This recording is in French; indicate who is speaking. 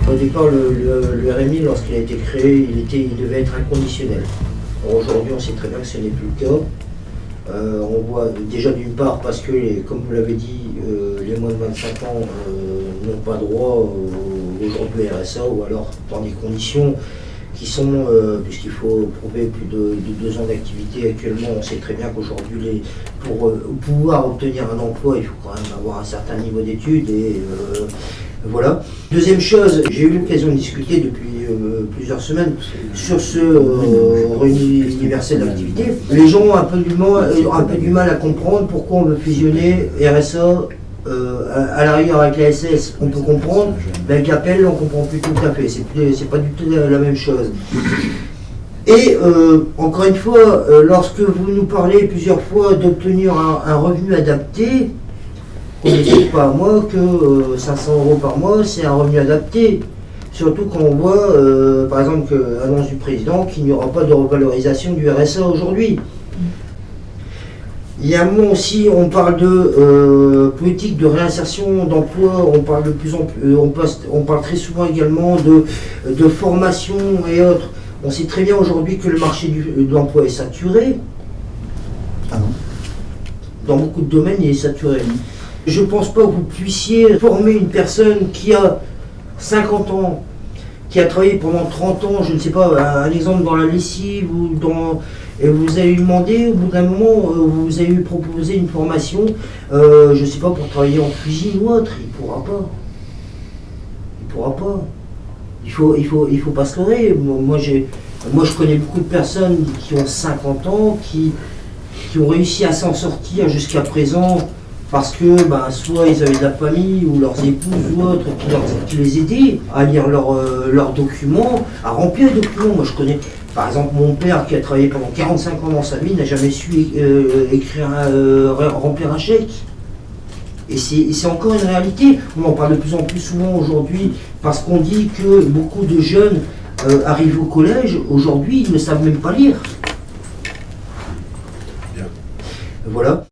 Speaker 1: Au départ, le RMI, lorsqu'il a été créé, il devait être inconditionnel. Aujourd'hui, on sait très bien que ce n'est plus le cas. On voit déjà d'une part parce que, comme vous l'avez dit, les moins de 25 ans n'ont pas droit aujourd'hui au RSA, ou alors dans des conditions qui sont, puisqu'il faut prouver plus de 2 ans d'activité actuellement, on sait très bien qu'aujourd'hui, pour pouvoir obtenir un emploi, il faut quand même avoir un certain niveau d'études, et voilà. Deuxième chose, j'ai eu l'occasion de discuter depuis plusieurs semaines sur ce revenu universel d'activité. Les gens ont un peu du mal à comprendre pourquoi on veut fusionner RSA. À la rigueur avec la SS, on peut comprendre, mais avec l'APL, on ne comprend plus tout à fait. C'est pas du tout la même chose. Et encore une fois, lorsque vous nous parlez plusieurs fois d'obtenir un revenu adapté, on n'explique pas à moi que 500 € par mois, c'est un revenu adapté. Surtout quand on voit, par exemple, annonce du président qu'il n'y aura pas de revalorisation du RSA aujourd'hui. Il y a un moment aussi, on parle de politique de réinsertion d'emploi, on parle de plus en plus, on parle très souvent également de formation et autres. On sait très bien aujourd'hui que le marché de l'emploi est saturé.
Speaker 2: Ah non.
Speaker 1: Dans beaucoup de domaines, il est saturé. Je ne pense pas que vous puissiez former une personne qui a 50 ans, qui a travaillé pendant 30 ans, je ne sais pas, un exemple dans la lessive ou dans... Et vous avez demandé, au bout d'un moment, vous avez proposé une formation, je ne sais pas, pour travailler en cuisine ou autre, il ne pourra pas. Il ne pourra pas. Il faut pas se leurrer. Moi, je connais beaucoup de personnes qui ont 50 ans, qui ont réussi à s'en sortir jusqu'à présent, parce que soit ils avaient de la famille ou leurs épouses ou autres qui les aidaient à lire leurs documents, à remplir les documents. Moi je connais par exemple mon père qui a travaillé pendant 45 ans dans sa vie, n'a jamais su remplir un chèque. Et c'est encore une réalité. On en parle de plus en plus souvent aujourd'hui parce qu'on dit que beaucoup de jeunes arrivent au collège, aujourd'hui ils ne savent même pas lire. Bien. Voilà.